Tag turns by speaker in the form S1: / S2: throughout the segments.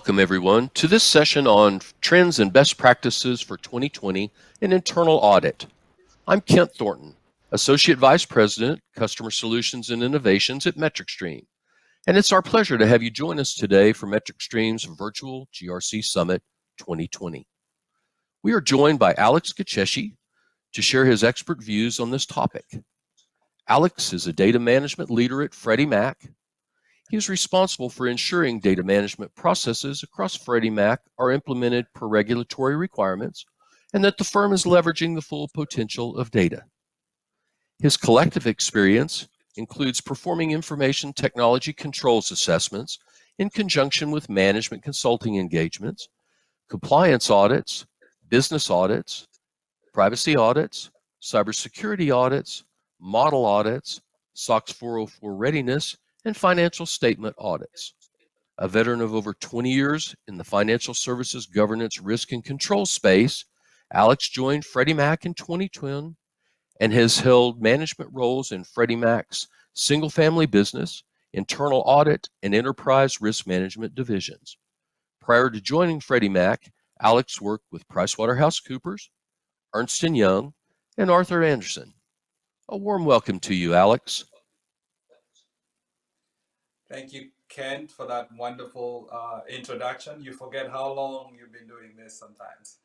S1: Welcome, everyone, to this session on trends and best practices for 2020 in internal audit. I'm Kent Thornton, Associate Vice President, Customer Solutions and Innovations at MetricStream, and it's our pleasure to have you join us today for MetricStream's Virtual GRC Summit 2020. We are joined by Alex Gacheche to share his expert views on this topic. Alex is a data management leader at Freddie Mac. He is responsible for ensuring data management processes across Freddie Mac are implemented per regulatory requirements and that the firm is leveraging the full potential of data. His collective experience includes performing information technology controls assessments in conjunction with management consulting engagements, compliance audits, business audits, privacy audits, cybersecurity audits, model audits, SOX 404 readiness, and financial statement audits. A veteran of over 20 years in the financial services governance, risk, and control space, Alex joined Freddie Mac in 2010 and has held management roles in Freddie Mac's single-family business, internal audit, and enterprise risk management divisions. Prior to joining Freddie Mac, Alex worked with PricewaterhouseCoopers, Ernst & Young, and Arthur Andersen. A warm welcome to you, Alex.
S2: Thank you, Kent, for that wonderful introduction. You forget how long you've been doing this sometimes.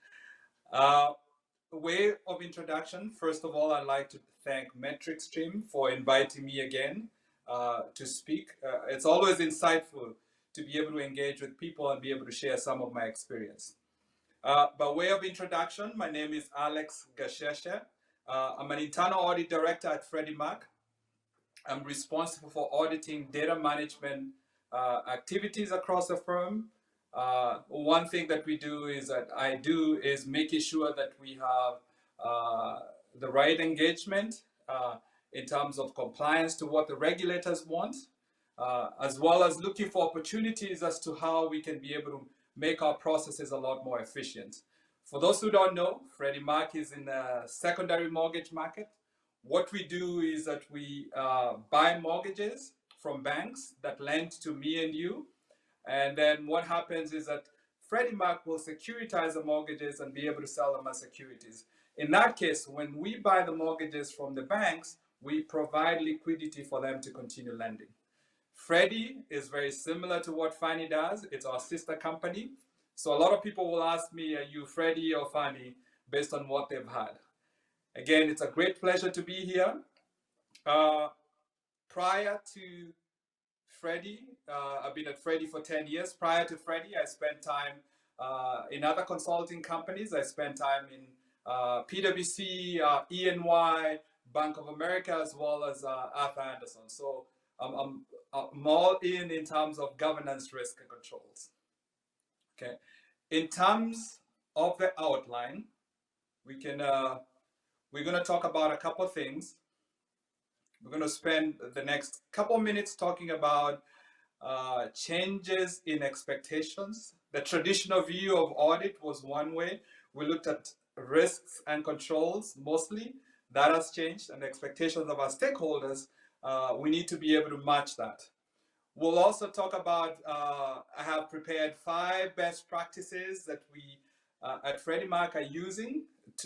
S2: Way of introduction, first of all, I'd like to thank MetricStream for inviting me again to speak. It's always insightful to be able to engage with people and be able to share some of my experience. By way of introduction, my name is Alex Gacheche. I'm an internal audit director at Freddie Mac. I'm responsible for auditing data management activities across the firm. One thing that I do is making sure that we have the right engagement in terms of compliance to what the regulators want, as well as looking for opportunities as to how we can be able to make our processes a lot more efficient. For those who don't know, Freddie Mac is in the secondary mortgage market. What we do is that we buy mortgages from banks that lend to me and you. And then what happens is that Freddie Mac will securitize the mortgages and be able to sell them as securities. In that case, when we buy the mortgages from the banks, we provide liquidity for them to continue lending. Freddie is very similar to what Fannie does. It's our sister company. So a lot of people will ask me, are you Freddie or Fannie, based on what they've had. Again, it's a great pleasure to be here. Prior to Freddie, I've been at Freddie for 10 years. Prior to Freddie, I spent time in other consulting companies. I spent time in PwC, E&Y, Bank of America, as well as Arthur Andersen. So I'm all in terms of governance, risk, and controls. Okay. In terms of the outline, we're going to talk about a couple of things. We're going to spend the next couple of minutes talking about changes in expectations. The traditional view of audit was one way. We looked at risks and controls mostly. That has changed, and the expectations of our stakeholders, we need to be able to match that. We'll also talk about, I have prepared 5 best practices that we at Freddie Mac are using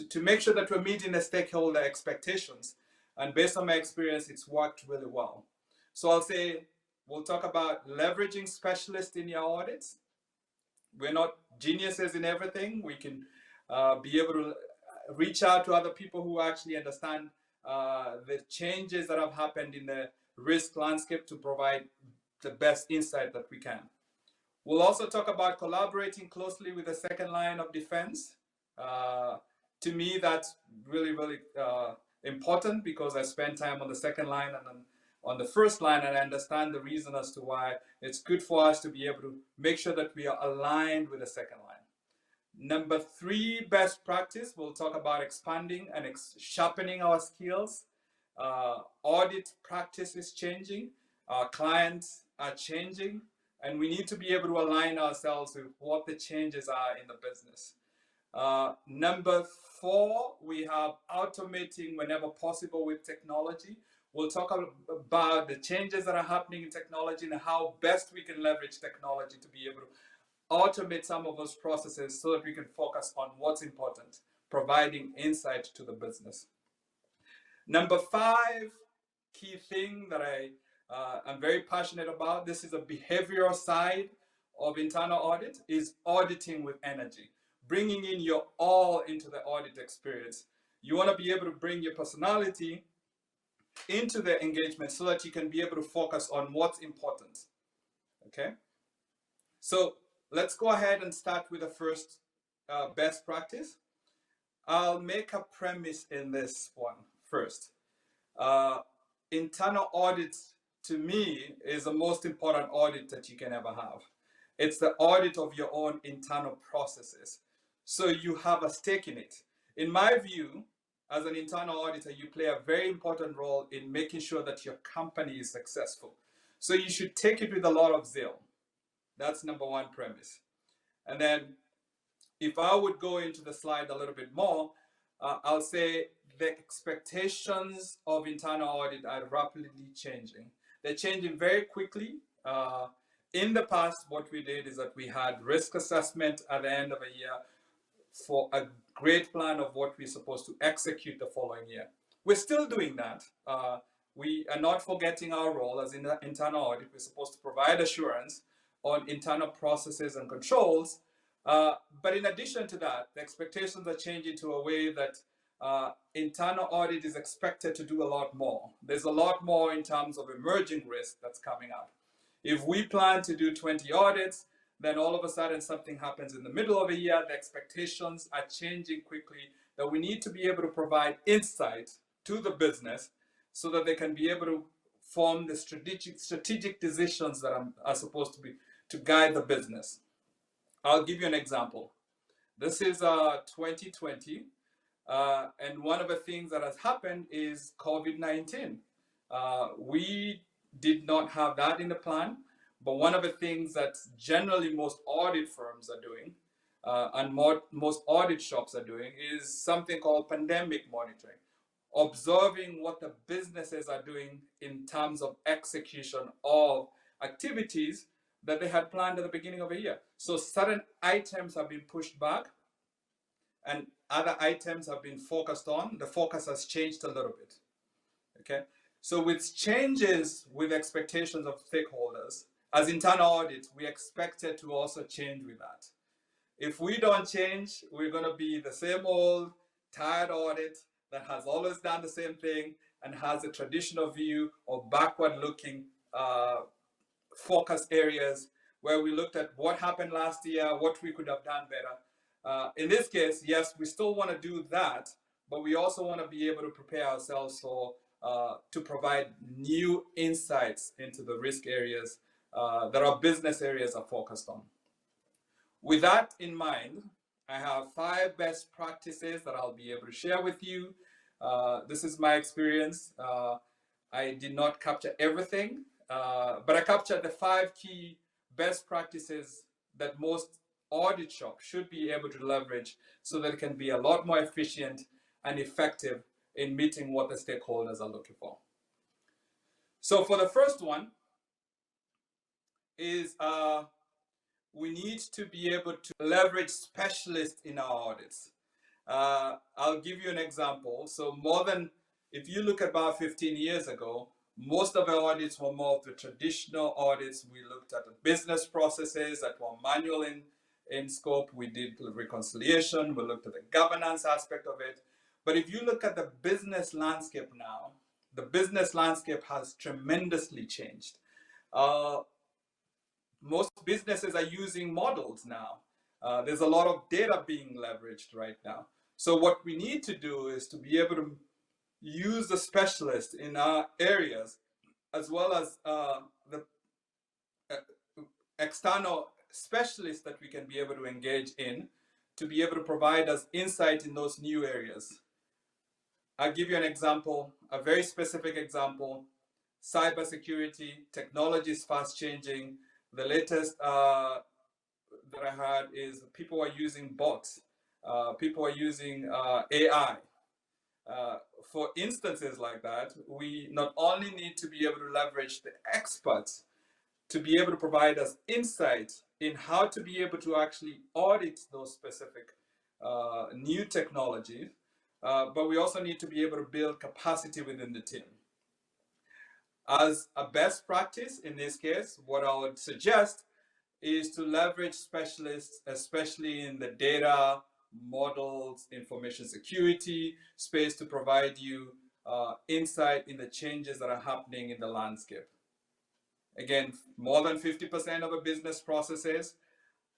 S2: to make sure that we're meeting the stakeholder expectations. And based on my experience, it's worked really well. So I'll say, we'll talk about leveraging specialists in your audits. We're not geniuses in everything. We can be able to reach out to other people who actually understand the changes that have happened in the risk landscape to provide the best insight that we can. We'll also talk about collaborating closely with the second line of defense. To me, that's really, really important because I spend time on the second line and on the first line, and I understand the reason as to why it's good for us to be able to make sure that we are aligned with the second line. Number 3 best practice, we'll talk about expanding and sharpening our skills. Audit practice is changing. Our clients are changing, and we need to be able to align ourselves with what the changes are in the business. Number 4, we have automating whenever possible with technology. We'll talk about the changes that are happening in technology and how best we can leverage technology to be able to automate some of those processes so that we can focus on what's important, providing insight to the business. Number 5 key thing that I'm very passionate about, this is a behavioral side of internal audit, is auditing with energy, bringing in your all into the audit experience. You want to be able to bring your personality into the engagement so that you can be able to focus on what's important. Okay, so let's go ahead and start with the first best practice. I'll make a premise in this one first. Internal audit, to me, is the most important audit that you can ever have. It's the audit of your own internal processes. So you have a stake in it. In my view, as an internal auditor, you play a very important role in making sure that your company is successful. So you should take it with a lot of zeal. That's number 1 premise. And then if I would go into the slide a little bit more, I'll say the expectations of internal audit are rapidly changing. They're changing very quickly. In the past, what we did is that we had risk assessment at the end of a year for a great plan of what we're supposed to execute the following year. We're still doing that. We are not forgetting our role as internal audit. We're supposed to provide assurance on internal processes and controls. But in addition to that, the expectations are changing to a way that internal audit is expected to do a lot more. There's a lot more in terms of emerging risk that's coming up. If we plan to do 20 audits, then all of a sudden something happens in the middle of a year, the expectations are changing quickly, that we need to be able to provide insight to the business so that they can be able to form the strategic decisions that are supposed to be to guide the business. I'll give you an example. This is 2020, and one of the things that has happened is COVID-19. We did not have that in the plan, but one of the things that generally most audit firms are doing and most audit shops are doing is something called pandemic monitoring, observing what the businesses are doing in terms of execution of activities that they had planned at the beginning of a year. So certain items have been pushed back and other items have been focused on. The focus has changed a little bit. Okay, so with changes with expectations of stakeholders, as internal audit, we expected to also change with that. If we don't change, we're going to be the same old tired audit that has always done the same thing and has a traditional view of backward-looking focus areas where we looked at what happened last year, what we could have done better. In this case, yes, we still want to do that, but we also want to be able to prepare ourselves for to provide new insights into the risk areas that our business areas are focused on. With that in mind, I have 5 best practices that I'll be able to share with you. This is my experience. I did not capture everything, but I captured the 5 key best practices that most audit shops should be able to leverage so that it can be a lot more efficient and effective in meeting what the stakeholders are looking for. So for the first one is we need to be able to leverage specialists in our audits. I'll give you an example. So if you look at about 15 years ago, most of our audits were more of the traditional audits. We looked at the business processes that were manual in scope. We did reconciliation. We looked at the governance aspect of it. But if you look at the business landscape now, the business landscape has tremendously changed. Most businesses are using models now. There's a lot of data being leveraged right now. So what we need to do is to be able to use the specialists in our areas, as well as the external specialists that we can be able to engage in to be able to provide us insight in those new areas. I'll give you an example, a very specific example. Cybersecurity, technology is fast changing. The latest that I heard is people are using bots. People are using AI. For instances like that, we not only need to be able to leverage the experts to be able to provide us insight in how to be able to actually audit those specific new technologies, but we also need to be able to build capacity within the team. As a best practice in this case, what I would suggest is to leverage specialists, especially in the data, models, information security space, to provide you insight in the changes that are happening in the landscape. Again, more than 50% of a business processes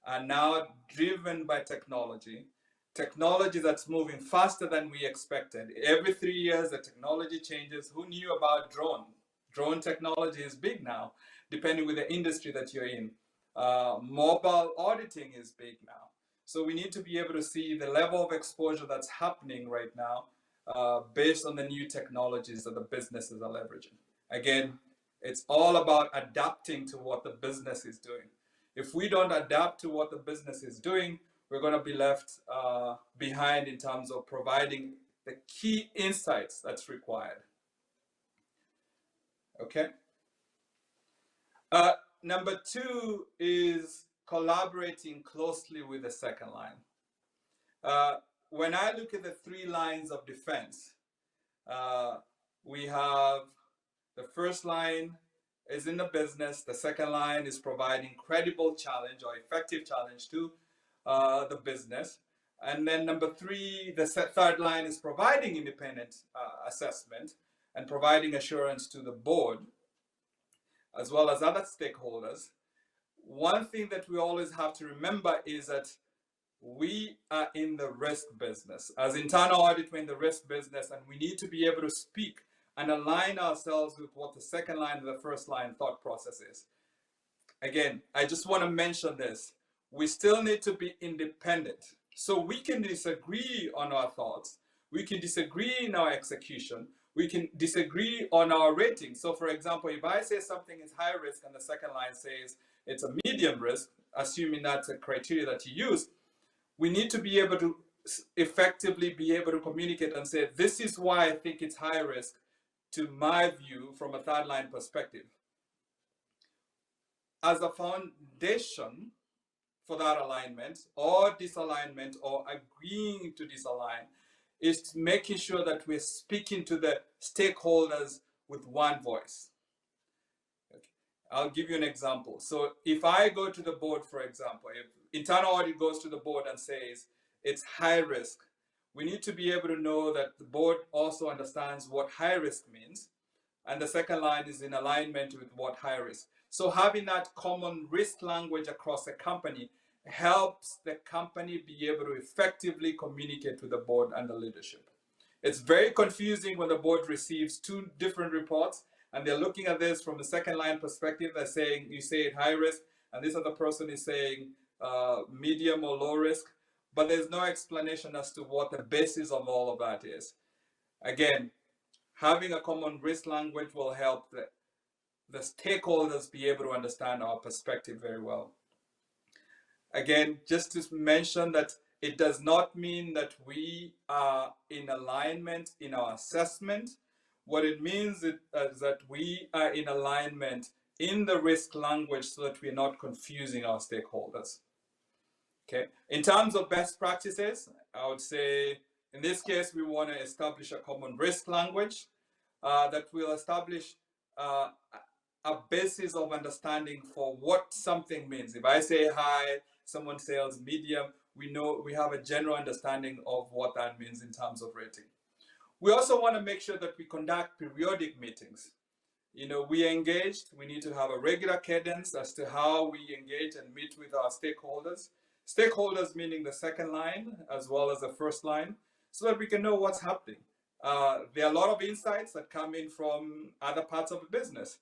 S2: are now driven by technology. Technology that's moving faster than we expected. Every 3 years, the technology changes. Who knew about drone? Drone technology is big now, depending with the industry that you're in. Mobile auditing is big now. So we need to be able to see the level of exposure that's happening right now based on the new technologies that the businesses are leveraging. Again, it's all about adapting to what the business is doing. If we don't adapt to what the business is doing, we're going to be left behind in terms of providing the key insights that's required. Okay. Number two is collaborating closely with the second line. When I look at the 3 lines of defense, we have the first line is in the business. The second line is providing credible challenge or effective challenge to the business. And then number 3, the third line is providing independent assessment and providing assurance to the board, as well as other stakeholders. One thing that we always have to remember is that we are in the risk business. As internal audit, we're in the risk business, and we need to be able to speak and align ourselves with what the second line and the first line thought process is. Again, I just want to mention this. We still need to be independent. So we can disagree on our thoughts. We can disagree in our execution. We can disagree on our rating. So for example, if I say something is high risk and the second line says it's a medium risk, assuming that's a criteria that you use, we need to be able to effectively be able to communicate and say, this is why I think it's high risk to my view from a third line perspective. As a foundation for that alignment or disalignment or agreeing to disalign is making sure that we're speaking to the stakeholders with one voice. Okay. I'll give you an example. So if I go to the board, for example, if internal audit goes to the board and says it's high risk, we need to be able to know that the board also understands what high risk means. And the second line is in alignment with what high risk. So having that common risk language across the company helps the company be able to effectively communicate with the board and the leadership. It's very confusing when the board receives 2 different reports and they're looking at this from the second line perspective. They're saying, you say it high risk, and this other person is saying medium or low risk, but there's no explanation as to what the basis of all of that is. Again, having a common risk language will help the stakeholders be able to understand our perspective very well. Again, just to mention that it does not mean that we are in alignment in our assessment. What it means is that we are in alignment in the risk language so that we're not confusing our stakeholders. Okay. In terms of best practices, I would say in this case, we want to establish a common risk language that will establish a basis of understanding for what something means. If I say high, someone says medium, we know we have a general understanding of what that means in terms of rating. We also want to make sure that we conduct periodic meetings. You know, we are engaged, we need to have a regular cadence as to how we engage and meet with our stakeholders. Stakeholders meaning the second line as well as the first line, so that we can know what's happening. There are a lot of insights that come in from other parts of the business.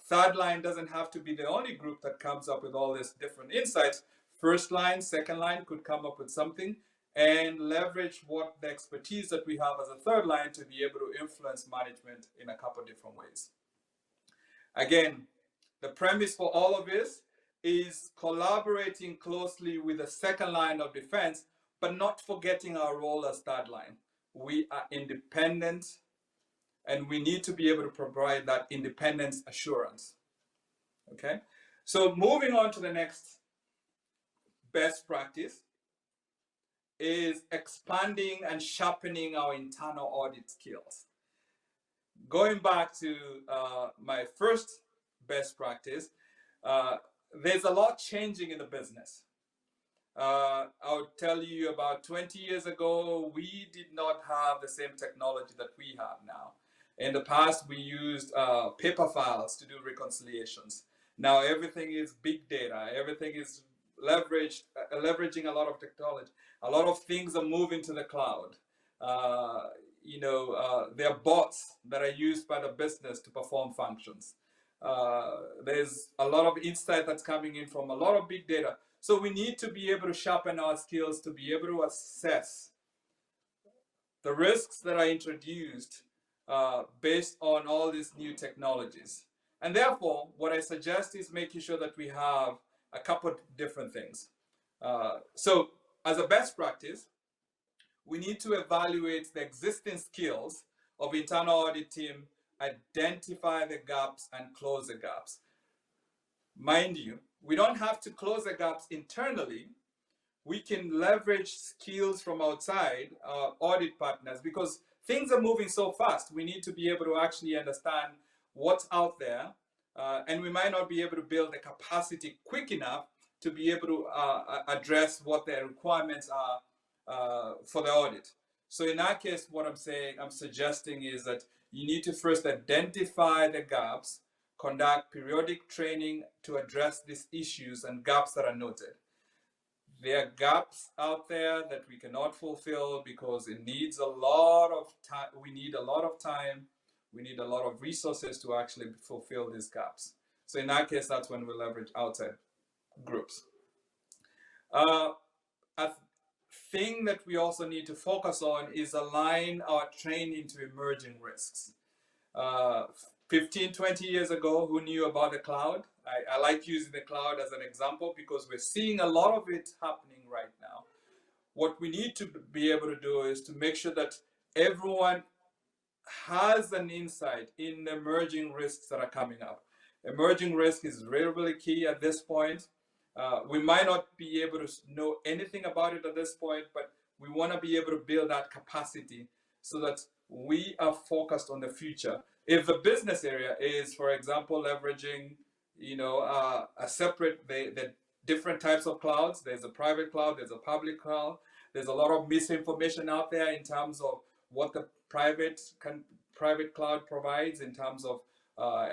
S2: Third line doesn't have to be the only group that comes up with all these different insights. First line, second line could come up with something and leverage what the expertise that we have as a third line to be able to influence management in a couple of different ways. Again, the premise for all of this is collaborating closely with the second line of defense, but not forgetting our role as third line. We are independent, and we need to be able to provide that independence assurance. Okay, so moving on to the next best practice is expanding and sharpening our internal audit skills. Going back to my first best practice, there's a lot changing in the business. I'll tell you about 20 years ago, we did not have the same technology that we have now. In the past, we used paper files to do reconciliations. Now everything is big data. Everything is leveraging a lot of technology. A lot of things are moving to the cloud. There are bots that are used by the business to perform functions. There's a lot of insight that's coming in from a lot of big data. So we need to be able to sharpen our skills to be able to assess the risks that are introduced based on all these new technologies. And therefore, what I suggest is making sure that we have a couple of different things. So as a best practice, we need to evaluate the existing skills of internal audit team, identify the gaps and close the gaps. Mind you, we don't have to close the gaps internally. We can leverage skills from outside our audit partners because things are moving so fast. We need to be able to actually understand what's out there, and we might not be able to build the capacity quick enough to be able to address what the requirements are for the audit. So in that case, what I'm suggesting is that you need to first identify the gaps, conduct periodic training to address these issues and gaps that are noted. There are gaps out there that we cannot fulfill because it needs a lot of time. We need a lot of time. We need a lot of resources to actually fulfill these gaps. So in that case, that's when we leverage outside groups. A thing that we also need to focus on is align our training to emerging risks. 15, 20 years ago, who knew about the cloud? I like using the cloud as an example because we're seeing a lot of it happening right now. What we need to be able to do is to make sure that everyone has an insight in the emerging risks that are coming up. Emerging risk is really, really key at this point. We might not be able to know anything about it at this point, but we want to be able to build that capacity so that we are focused on the future. If the business area is, for example, leveraging, a separate, the different types of clouds, there's a private cloud, there's a public cloud, there's a lot of misinformation out there in terms of what the private cloud provides in terms of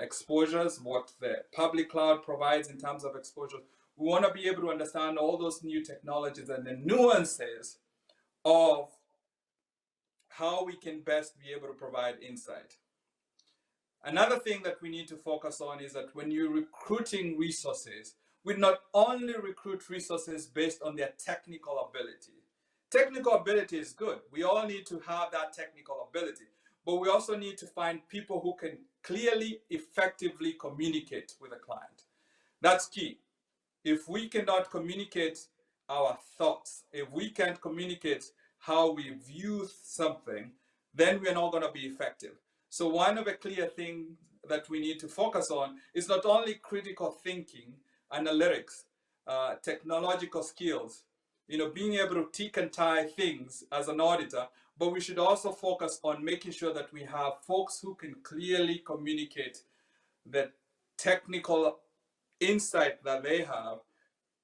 S2: exposures, what the public cloud provides in terms of exposures. We want to be able to understand all those new technologies and the nuances of how we can best be able to provide insight. Another thing that we need to focus on is that when you're recruiting resources, we not only recruit resources based on their technical ability. Technical ability is good. We all need to have that technical ability, but we also need to find people who can clearly, effectively communicate with a client. That's key. If we cannot communicate our thoughts, if we can't communicate how we view something, then we're not going to be effective. So one of the clear things that we need to focus on is not only critical thinking, analytics, technological skills, being able to tick and tie things as an auditor, but we should also focus on making sure that we have folks who can clearly communicate the technical insight that they have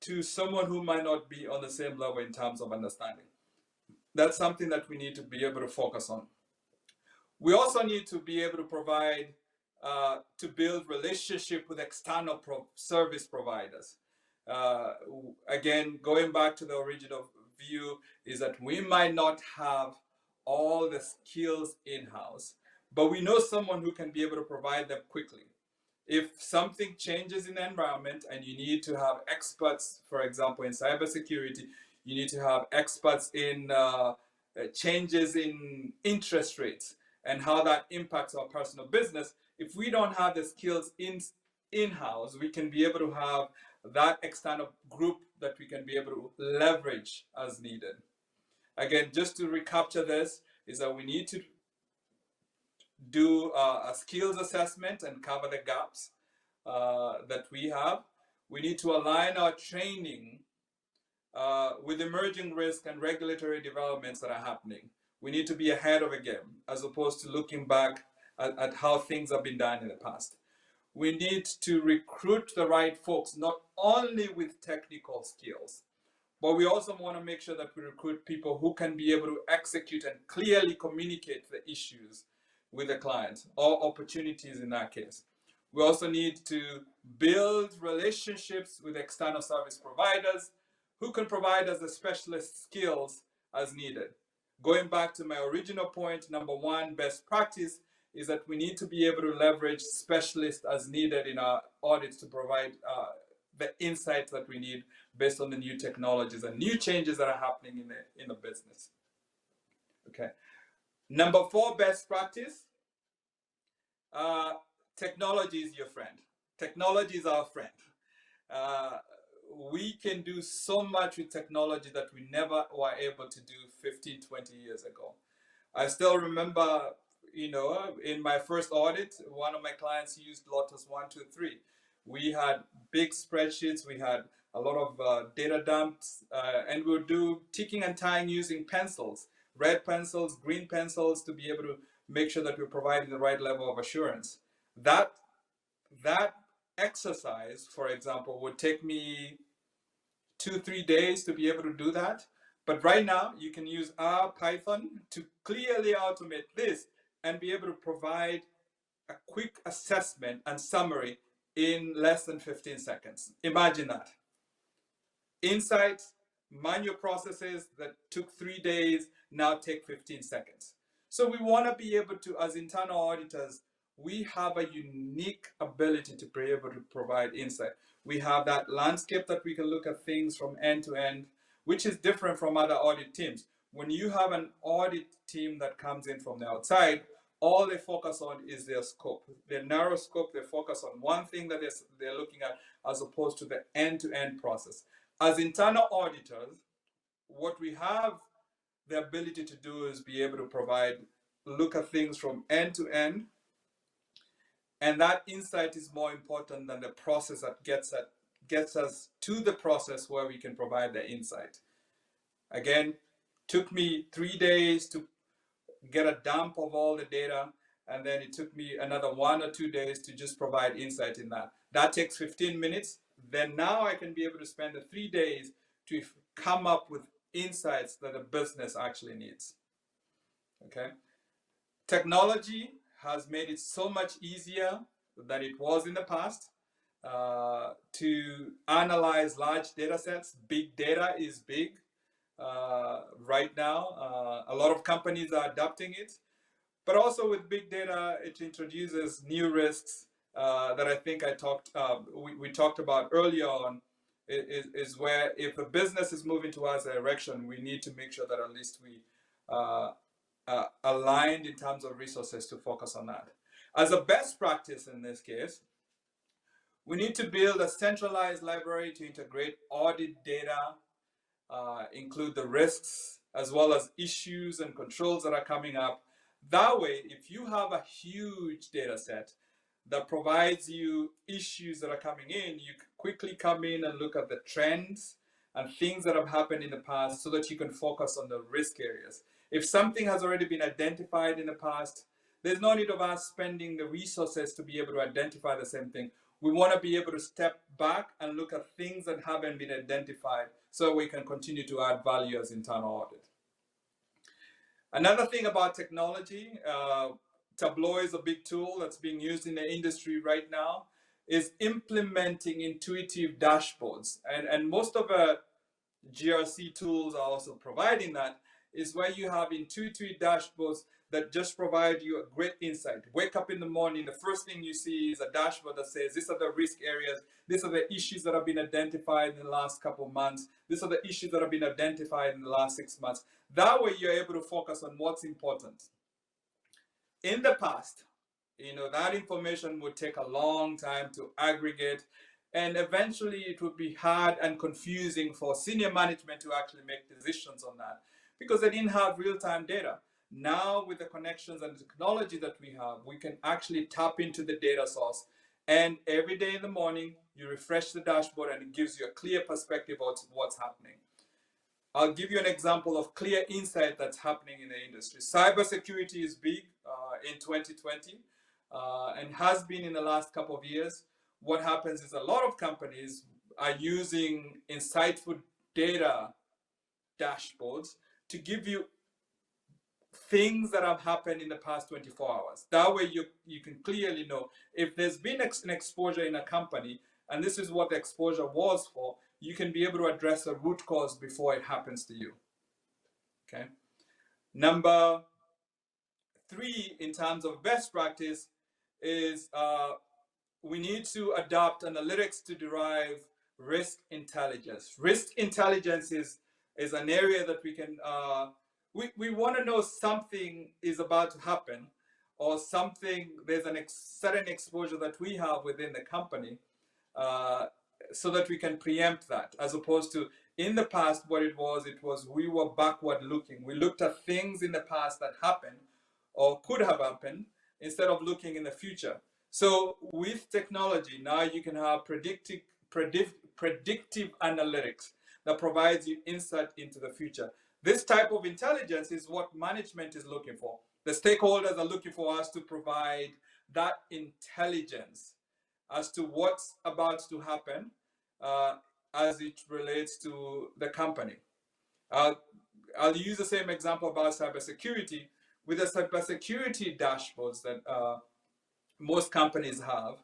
S2: to someone who might not be on the same level in terms of understanding. That's something that we need to be able to focus on. We also need to be able to provide, to build relationship with external service providers. Again, going back to the original view is that we might not have all the skills in-house, but we know someone who can be able to provide them quickly. If something changes in the environment and you need to have experts, for example, in cybersecurity, you need to have experts in changes in interest rates and how that impacts our personal business. If we don't have the skills in-house, we can be able to have that external group that we can be able to leverage as needed. Again, just to recapture this, is that we need to do a skills assessment and cover the gaps that we have. We need to align our training with emerging risk and regulatory developments that are happening, we need to be ahead of the game as opposed to looking back at how things have been done in the past. We need to recruit the right folks, not only with technical skills, but we also want to make sure that we recruit people who can be able to execute and clearly communicate the issues with the client or opportunities in that case. We also need to build relationships with external service providers who can provide us the specialist skills as needed. Going back to my original point, number one, best practice is that we need to be able to leverage specialists as needed in our audits to provide the insights that we need based on the new technologies and new changes that are happening in the business. Okay. Number four, best practice. Technology is your friend. Technology is our friend. We can do so much with technology that we never were able to do 15, 20 years ago. I still remember, in my first audit, one of my clients used Lotus 123. We had big spreadsheets, we had a lot of data dumps, and we would do ticking and tying using pencils, red pencils, green pencils, to be able to make sure that we're providing the right level of assurance. That exercise, for example, would take me 2-3 days to be able to do that. But right now, you can use R Python to clearly automate this and be able to provide a quick assessment and summary in less than 15 seconds. Imagine that. Insights, manual processes that took 3 days now take 15 seconds. So we want to be able to, as internal auditors, we have a unique ability to be able to provide insight. We have that landscape that we can look at things from end to end, which is different from other audit teams. When you have an audit team that comes in from the outside, all they focus on is their scope. Their narrow scope, they focus on one thing that they're looking at as opposed to the end-to-end process. As internal auditors, what we have the ability to do is be able to look at things from end to end. And that insight is more important than the process that gets us to the process where we can provide the insight. Again, took me 3 days to get a dump of all the data, and then it took me another 1 or 2 days to just provide insight in that. That takes 15 minutes. Then now I can be able to spend the 3 days to come up with insights that the business actually needs. Okay. Technology has made it so much easier than it was in the past to analyze large data sets. Big data is big right now. A lot of companies are adopting it, but also with big data, it introduces new risks that I think we talked about earlier on. Is where if a business is moving towards a direction, we need to make sure that at least we aligned in terms of resources to focus on that. As a best practice in this case, we need to build a centralized library to integrate audit data, include the risks, as well as issues and controls that are coming up. That way, if you have a huge data set that provides you issues that are coming in, you can quickly come in and look at the trends and things that have happened in the past so that you can focus on the risk areas. If something has already been identified in the past, there's no need of us spending the resources to be able to identify the same thing. We want to be able to step back and look at things that haven't been identified so we can continue to add value as internal audit. Another thing about technology, Tableau is a big tool that's being used in the industry right now, is implementing intuitive dashboards. And most of the GRC tools are also providing that, is where you have intuitive dashboards that just provide you a great insight. Wake up in the morning, the first thing you see is a dashboard that says, these are the risk areas, these are the issues that have been identified in the last couple of months, these are the issues that have been identified in the last 6 months. That way you're able to focus on what's important. In the past, that information would take a long time to aggregate, and eventually it would be hard and confusing for senior management to actually make decisions on that because they didn't have real-time data. Now, with the connections and the technology that we have, we can actually tap into the data source, and every day in the morning, you refresh the dashboard and it gives you a clear perspective of what's happening. I'll give you an example of clear insight that's happening in the industry. Cybersecurity is big in 2020 and has been in the last couple of years. What happens is a lot of companies are using insightful data dashboards to give you things that have happened in the past 24 hours. That way you can clearly know if there's been an exposure in a company and this is what the exposure was for, you can be able to address the root cause before it happens to you. Okay. Number 3 in terms of best practice is we need to adopt analytics to derive risk intelligence. Risk intelligence is an area that we can we want to know something is about to happen or something, there's a certain exposure that we have within the company so that we can preempt that, as opposed to in the past what it was we were backward looking. We looked at things in the past that happened or could have happened instead of looking in the future. So with technology, now you can have predictive analytics that provides you insight into the future. This type of intelligence is what management is looking for. The stakeholders are looking for us to provide that intelligence as to what's about to happen as it relates to the company. I'll use the same example about cybersecurity. With the cybersecurity dashboards that most companies have,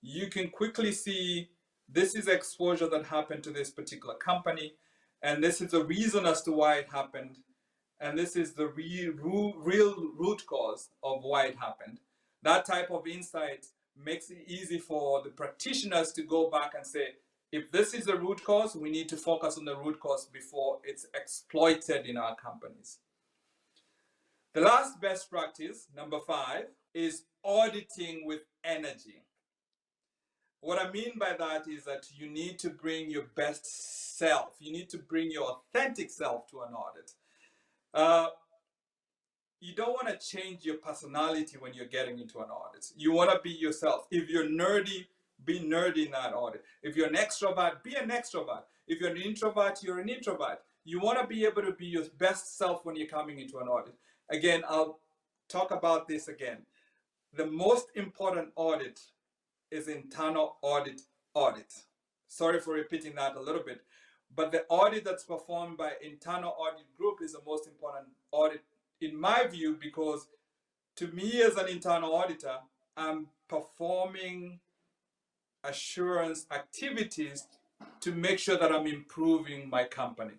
S2: you can quickly see this is exposure that happened to this particular company, and this is the reason as to why it happened, and this is the real root cause of why it happened. That type of insight makes it easy for the practitioners to go back and say, if this is the root cause, we need to focus on the root cause before it's exploited in our companies. The last best practice, number 5, is auditing with energy. What I mean by that is that you need to bring your best self. You need to bring your authentic self to an audit. You don't want to change your personality when you're getting into an audit. You want to be yourself. If you're nerdy, be nerdy in that audit. If you're an extrovert, be an extrovert. If you're an introvert, you're an introvert. You want to be able to be your best self when you're coming into an audit. Again, I'll talk about this again. The most important audit is internal audit. Sorry for repeating that a little bit, but the audit that's performed by internal audit group is the most important audit in my view, because to me as an internal auditor, I'm performing assurance activities to make sure that I'm improving my company.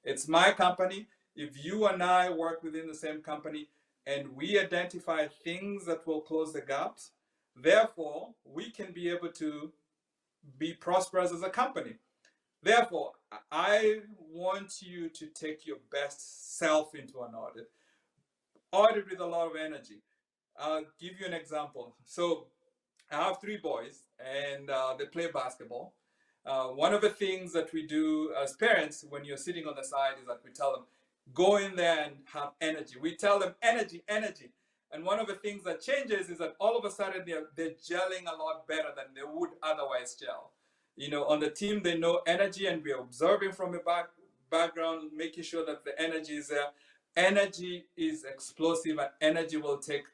S2: It's my company. If you and I work within the same company and we identify things that will close the gaps, therefore, we can be able to be prosperous as a company. Therefore, I want you to take your best self into an audit. Audit with a lot of energy. I'll give you an example. So I have 3 boys and they play basketball. One of the things that we do as parents when you're sitting on the side is that we tell them, go in there and have energy. We tell them energy, energy. And one of the things that changes is that all of a sudden they're gelling a lot better than they would otherwise gel. You know, on the team, they know energy, and we're observing from the background, making sure that the energy is there. Energy is explosive, and energy will take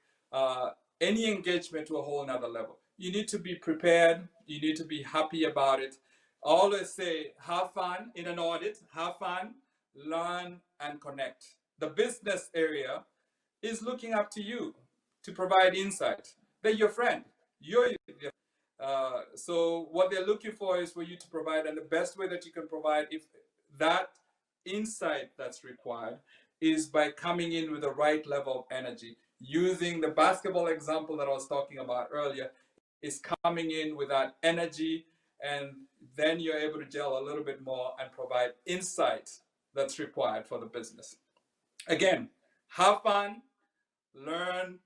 S2: any engagement to a whole nother level. You need to be prepared. You need to be happy about it. I always say, have fun in an audit, have fun, learn, and connect. The business area is looking up to you to provide insight. They're your friend. So what they're looking for is for you to provide, and the best way that you can provide if that insight that's required is by coming in with the right level of energy. Using the basketball example that I was talking about earlier, is coming in with that energy, and then you're able to gel a little bit more and provide insight that's required for the business. Again, have fun, learn,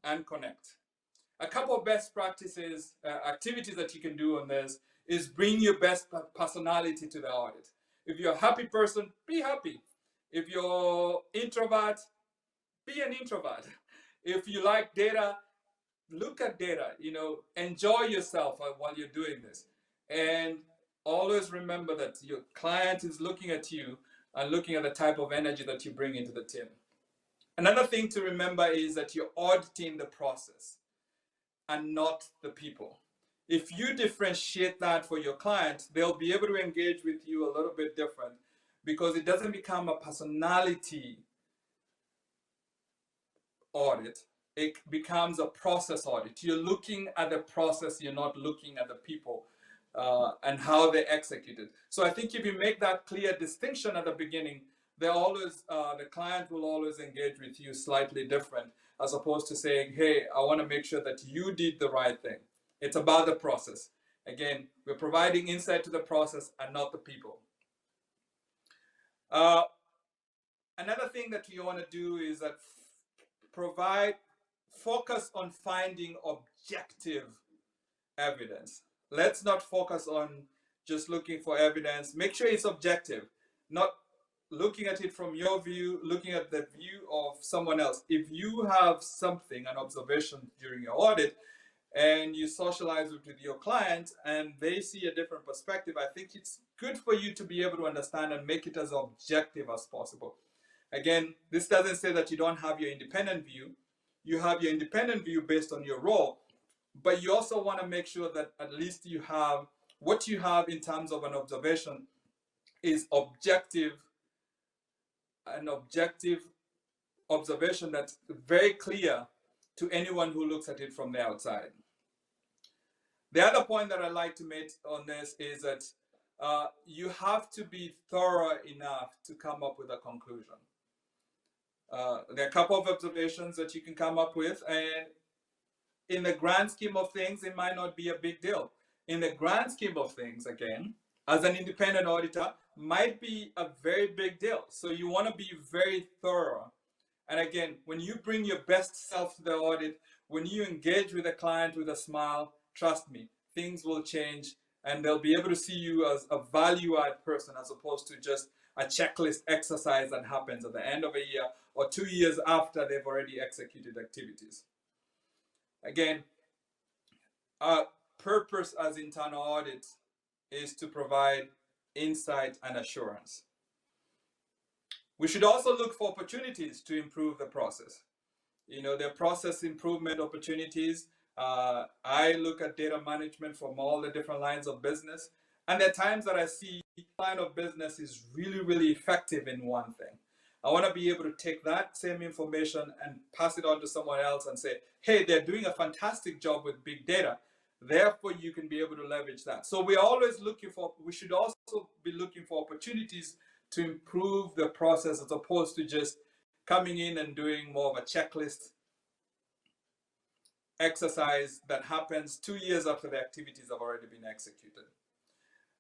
S2: and connect. A couple of best practices, activities that you can do on this is bring your best personality to the audit. If you're a happy person, be happy. If you're introvert, be an introvert. If you like data, look at data, enjoy yourself while you're doing this. And always remember that your client is looking at you and looking at the type of energy that you bring into the team. Another thing to remember is that you're auditing the process and not the people. If you differentiate that for your client, they'll be able to engage with you a little bit different, because it doesn't become a personality audit. It becomes a process audit. You're looking at the process, you're not looking at the people and how they execute it. So I think if you make that clear distinction at the beginning, the client will always engage with you slightly different, as opposed to saying, hey, I want to make sure that you did the right thing. It's about the process. Again, we're providing insight to the process and not the people. Another thing that you want to do is that focus on finding objective evidence. Let's not focus on just looking for evidence. Make sure it's objective, not looking at it from your view, looking at the view of someone else. If you have something, an observation during your audit, and you socialize it with your client and they see a different perspective, I think it's good for you to be able to understand and make it as objective as possible. Again, this doesn't say that you don't have your independent view. You have your independent view based on your role, but you also want to make sure that at least you have what you have in terms of an observation is objective, an objective observation that's very clear to anyone who looks at it from the outside. The other point that I like to make on this is that you have to be thorough enough to come up with a conclusion. There are a couple of observations that you can come up with, and in the grand scheme of things, it might not be a big deal. In the grand scheme of things, again, as an independent auditor, might be a very big deal. So you want to be very thorough. And again, when you bring your best self to the audit, when you engage with a client with a smile, trust me, things will change and they'll be able to see you as a value-add person, as opposed to just a checklist exercise that happens at the end of a year or 2 years after they've already executed activities. Again, our purpose as internal audit is to provide insight and assurance. We should also look for opportunities to improve the process. You know, there are process improvement opportunities. I look at data management from all the different lines of business. And there are times that I see line of business is really, really effective in one thing. I want to be able to take that same information and pass it on to someone else and say, hey, they're doing a fantastic job with big data. Therefore, you can be able to leverage that. So we're always looking for, we should also be looking for opportunities to improve the process, as opposed to just coming in and doing more of a checklist exercise that happens 2 years after the activities have already been executed.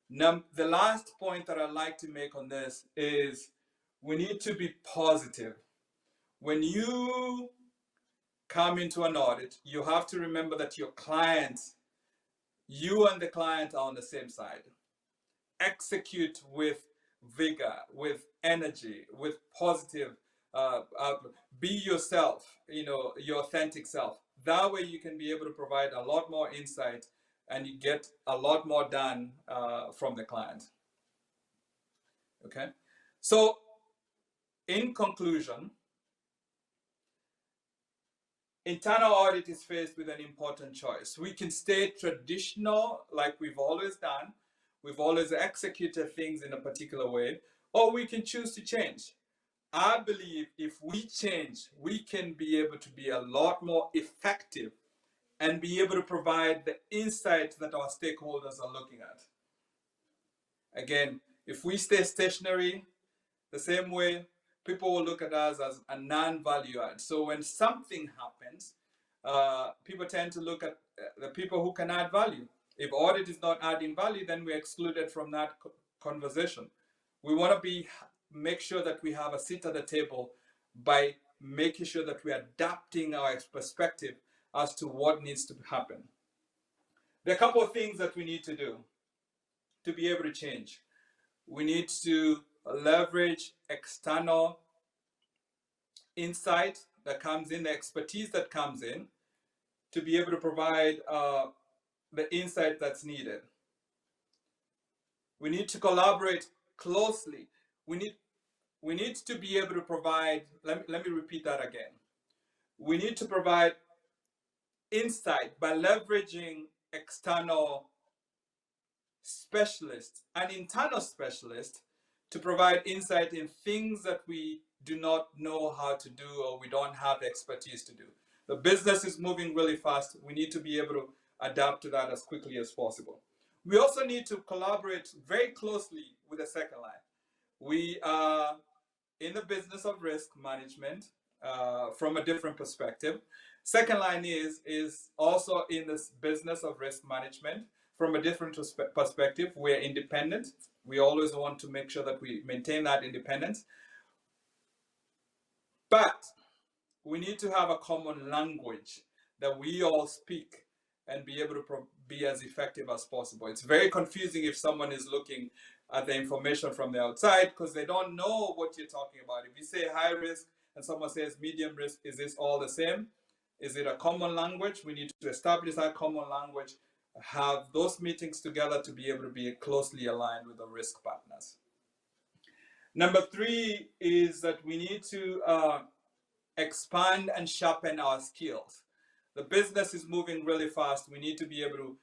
S2: Now, the last point that I'd like to make on this is we need to be positive. When you come into an audit, you have to remember that your client, you and the client are on the same side. Execute with vigor, with energy, with positive, be yourself, you know, your authentic self. That way you can be able to provide a lot more insight and you get a lot more done from the client. Okay, so in conclusion, internal audit is faced with an important choice. We can stay traditional like we've always done. We've always executed things in a particular way, or we can choose to change. I believe if we change, we can be able to be a lot more effective and be able to provide the insight that our stakeholders are looking at. Again, if we stay stationary, the same way, people will look at us as a non-value add. So when something happens, people tend to look at the people who can add value. If audit is not adding value, then we're excluded from that conversation. We want to make sure that we have a seat at the table by making sure that we're adapting our perspective as to what needs to happen. There are a couple of things that we need to do to be able to change. We need to leverage external insight that comes in, the expertise that comes in, to be able to provide the insight that's needed. We need to collaborate closely. We need we need to be able to provide, let me repeat that again. We need to provide insight by leveraging external specialists and internal specialists to provide insight in things that we do not know how to do or we don't have expertise to do. The business is moving really fast. We need to be able to adapt to that as quickly as possible. We also need to collaborate very closely with the second line. We are in the business of risk management from a different perspective. Second line is also in this business of risk management from a different perspective. We're independent. We always want to make sure that we maintain that independence. But we need to have a common language that we all speak and be able to be as effective as possible. It's very confusing if someone is looking at the information from the outside because they don't know what you're talking about. If you say high risk and someone says medium risk, is this all the same? Is it a common language? We need to establish that common language, have those meetings together to be able to be closely aligned with the risk partners. Number 3 is that we need to expand and sharpen our skills. The business is moving really fast. We need to be able to,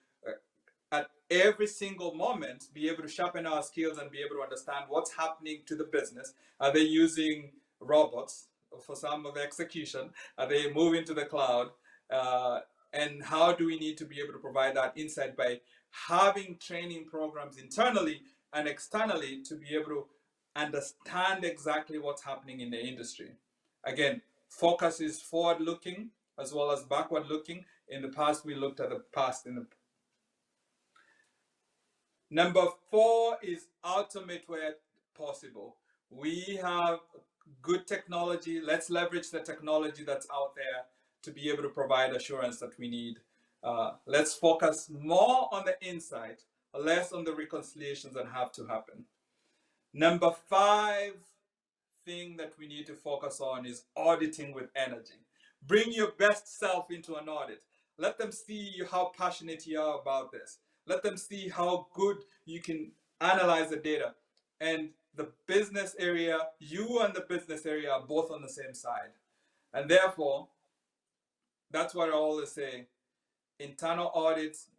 S2: at every single moment, be able to sharpen our skills and be able to understand what's happening to the business. Are they using robots for some of the execution? Are they moving to the cloud? And how do we need to be able to provide that insight by having training programs internally and externally to be able to understand exactly what's happening in the industry. Again, focus is forward looking as well as backward looking. In the past, we looked at the past. Number 4 is automate where possible. We have good technology. Let's leverage the technology that's out there to be able to provide assurance that we need. Let's focus more on the insight, less on the reconciliations that have to happen. Number 5 thing that we need to focus on is auditing with energy. Bring your best self into an audit. Let them see how passionate you are about this. Let them see how good you can analyze the data. And the business area, you and the business area are both on the same side. And therefore, that's what I always say. Internal audits,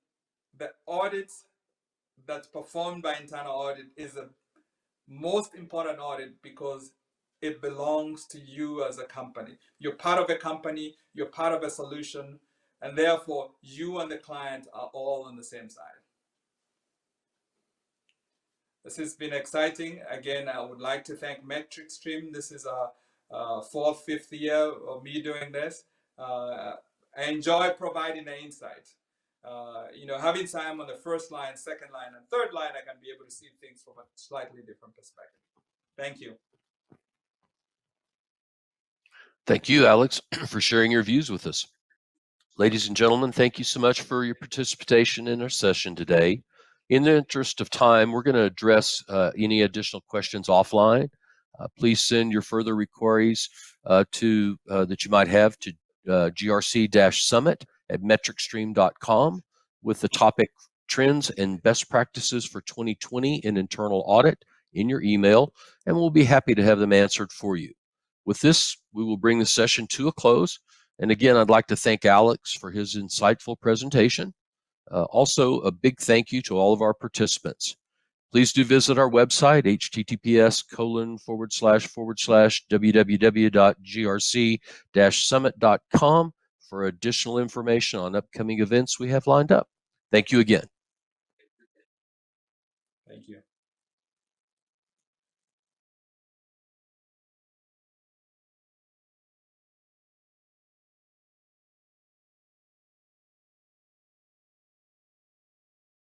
S2: the audits that's performed by internal audit is the most important audit because it belongs to you as a company. You're part of a company, you're part of a solution, and therefore you and the client are all on the same side. This has been exciting. Again, I would like to thank MetricStream. This is our 4th, 5th year of me doing this. I enjoy providing the insight. Having time on the first line, second line, and third line, I can be able to see things from a slightly different perspective. Thank you.
S1: Thank you, Alex, for sharing your views with us. Ladies and gentlemen, thank you so much for your participation in our session today. In the interest of time, we're going to address any additional questions offline. Please send your further inquiries that you might have to grc-summit@metricstream.com with the topic Trends and Best Practices for 2020 in Internal Audit in your email, and we'll be happy to have them answered for you. With this, we will bring the session to a close. And again, I'd like to thank Alex for his insightful presentation. Also, a big thank you to all of our participants. Please do visit our website, https://www.grc-summit.com for additional information on upcoming events we have lined up. Thank you again.
S2: Thank you.